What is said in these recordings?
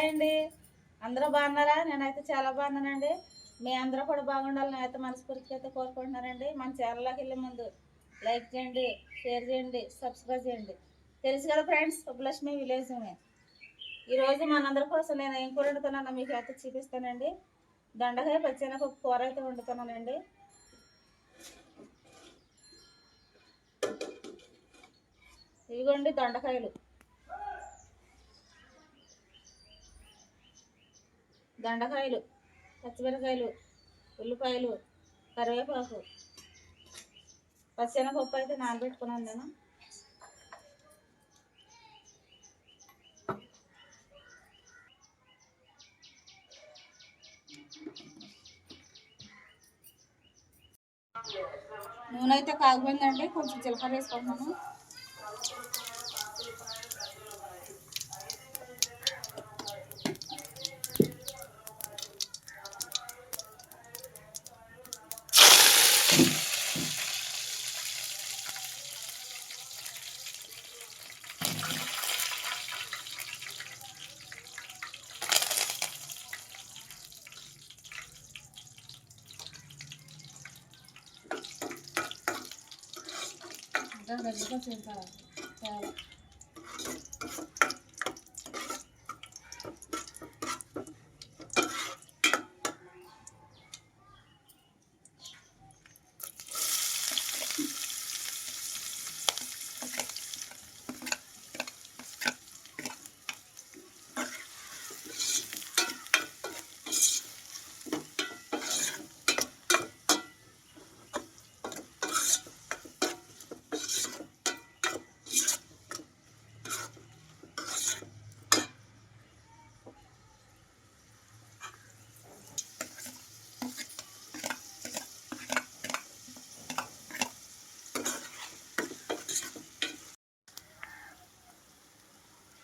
Hi అండి, అందరూ బాగున్నారా? నేనైతే చాలా బాగున్నానండి. మీ అందరూ కూడా బాగుండాలని నేనైతే మనస్ఫూర్తిగా అయితే కోరుకుంటున్నానండి. మన ఛానల్లోకి వెళ్ళే ముందు లైక్ చేయండి, షేర్ చేయండి, సబ్స్క్రైబ్ చేయండి. తెలుసు కదా ఫ్రెండ్స్, సుబ్బలక్ష్మి విలేజ్. ఈరోజు మనందరి కోసం నేను ఏం కూర వండుతున్నానో మీకు అయితే చూపిస్తానండి. దొండకాయ పచ్చెనపప్పు కూర అయితే వండుతున్నానండి. ఇదిగోండి దొండకాయలు, పచ్చిమిరకాయలు, ఉల్లిపాయలు, కరివేపాకు, పచ్చెనపప్పు అయితే నానబెట్టుకున్నాను నేను. నూనె అయితే కాగిపోయిందండి, కొంచెం జీలకర్ర వేసుకుంటున్నాను.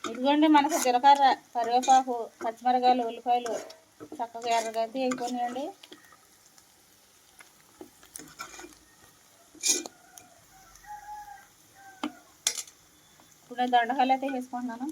ఇదిగోండి మనకు జీలకర్ర, కరివేపాకు, పచ్చిమిరకాయలు, ఉల్లిపాయలు చక్కగా ఎర్రగా అయితే వేయిపోయినాయండి. ఇప్పుడు నేను దొండకాయలు అయితే వేసుకుంటున్నాను.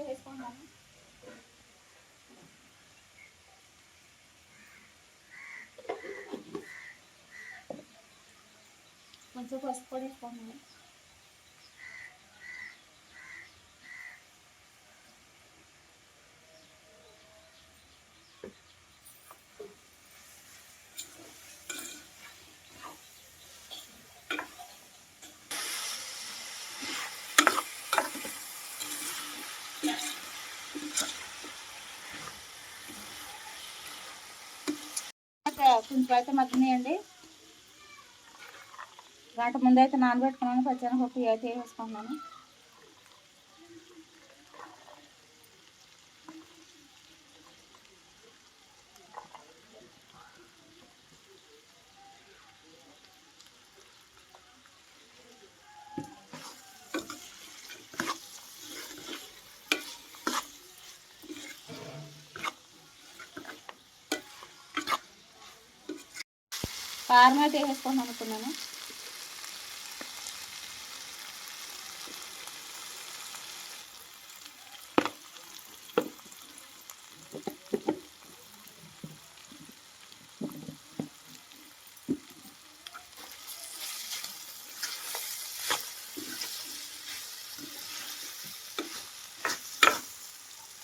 వేసుకుంటున్నాను. కొంచెం పసుపు కూడా వేసుకుంటున్నాను. కొంచెం అయితే మగ్గినాయండి. గంట ముందు అయితే నానబెట్టుకున్నాను. పచ్చెనపప్పు అయితే వేసుకుంటున్నాను. కారం అయితే వేసుకుంటున్నాను అనుకున్నాను.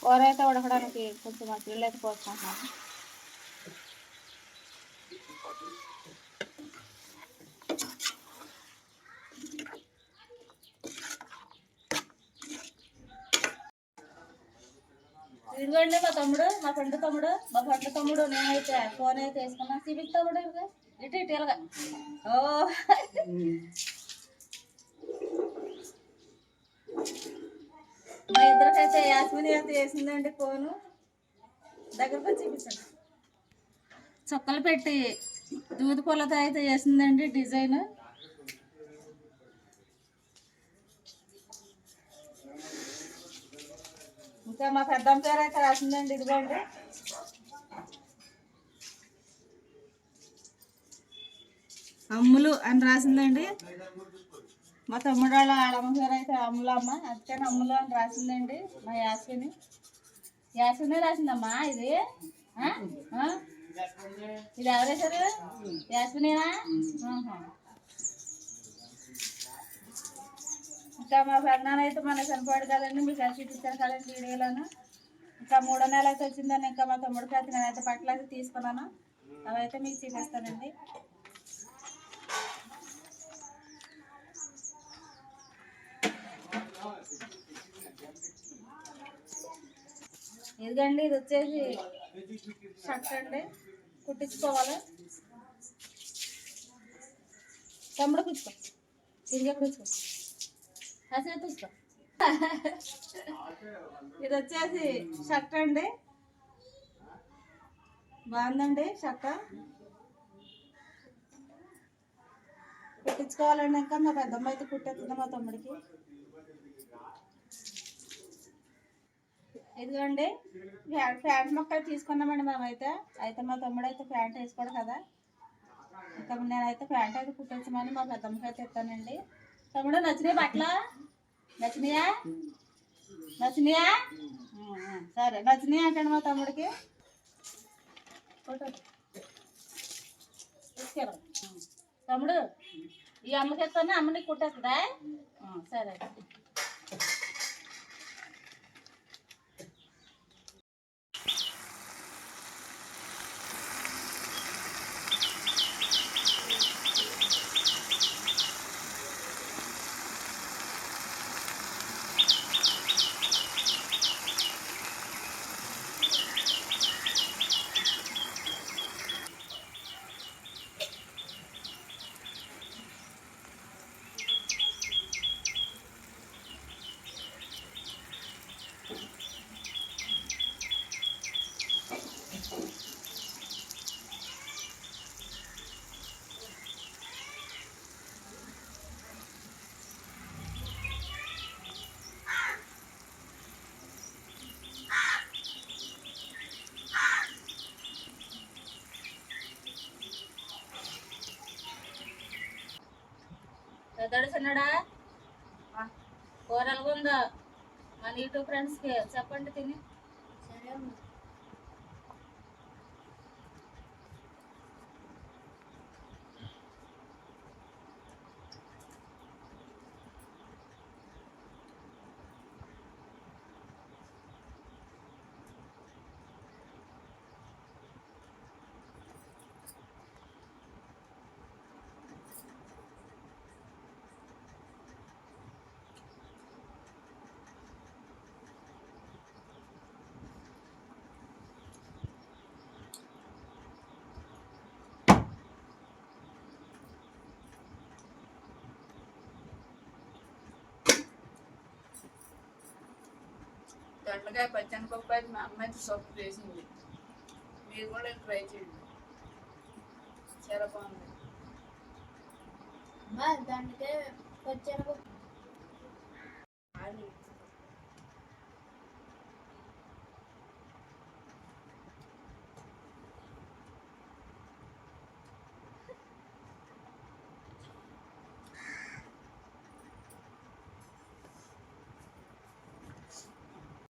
కూర అయితే ఉడకడానికి కొంచెం నీళ్ళు అయితే పోసుకుంటున్నాను. ఇదిగోండి మా ఫ్రెండ్ తమ్ముడు నేనైతే ఫోన్ అయితే వేసుకున్నా సివిక్ తమ్ముడు ఇటు ఇటు ఇలాగా ఓ మా ఇద్దరికైతే యాస్మిని అయితే వేసిందండి ఫోను దగ్గరకు చూపించండి చుక్కలు పెట్టి దూది పూలతో అయితే వేసిందండి డిజైన్ ఇంకా మా పెద్దమ్మ పేరు అయితే రాసిందండి ఇదిగోండి అమ్ములు అని రాసిందండి మా తమ్ముడు వాళ్ళ ఆడమ్మ పేరు అయితే అమ్ములమ్మ అందుకని అమ్ములు అని రాసిందండి మా యాస్మిని రాసిందమ్మా ఇది ఇది ఎవరేసారు యాస్మినేనా ఇంకా మా పెద్దనాన్న అయితే మన చనిపోయాడు కదండి మీకు అది చూపించాను కదండి వీడియోలోను ఇంకా 3వ నెల అయితే వచ్చిందని ఇంకా మా తమ్ముడికి అయితే నేనైతే బట్టలు అయితే తీసుకున్నాను అవైతే మీకు చూపిస్తానండి ఇదిగండి ఇది వచ్చేసి షర్ట్ అండి కుట్టించుకోవాలి తమ్ముడు కూర్చో తిరిగే కూర్చో కాసేపు కూర్చో ఇది వచ్చేసి షర్ట్ అండి బాగుందండి షర్ట్ కుట్టించుకోవాలండి ఇంకా మా పెద్దమ్మ అయితే కుట్టేస్తుంది మా తమ్ముడికి ఇదిగోండి ప్యాంట్ మొక్క తీసుకున్నామండి మేమైతే మా తమ్ముడు అయితే ప్యాంట్ వేసుకోడు కదా ఇంకా నేనైతే ప్యాంట్ అయితే కుట్టించమని మా పెద్దమ్మకి అయితే ఇస్తానండి తమ్ముడు నచ్చినాయి బట్టలు నచ్చినాయా సరే నచ్చినాయి అంటాడు మా తమ్ముడికి తమ్ముడు ఈ అమ్మకి ఇస్తాను అమ్మని కుట్టేస్తుందా సరే పెద్దడు చిన్నడా కూర ఎలాగుందో మన యూట్యూబ్ ఫ్రెండ్స్కి చెప్పండి తిని సరే దొండకాయ పచ్చనిపప్పు అయితే మా అమ్మ అయితే సూపర్ చేసింది మీరు కూడా ట్రై చేయండి చాలా బాగుంది దొండకాయ పచ్చనిపప్పు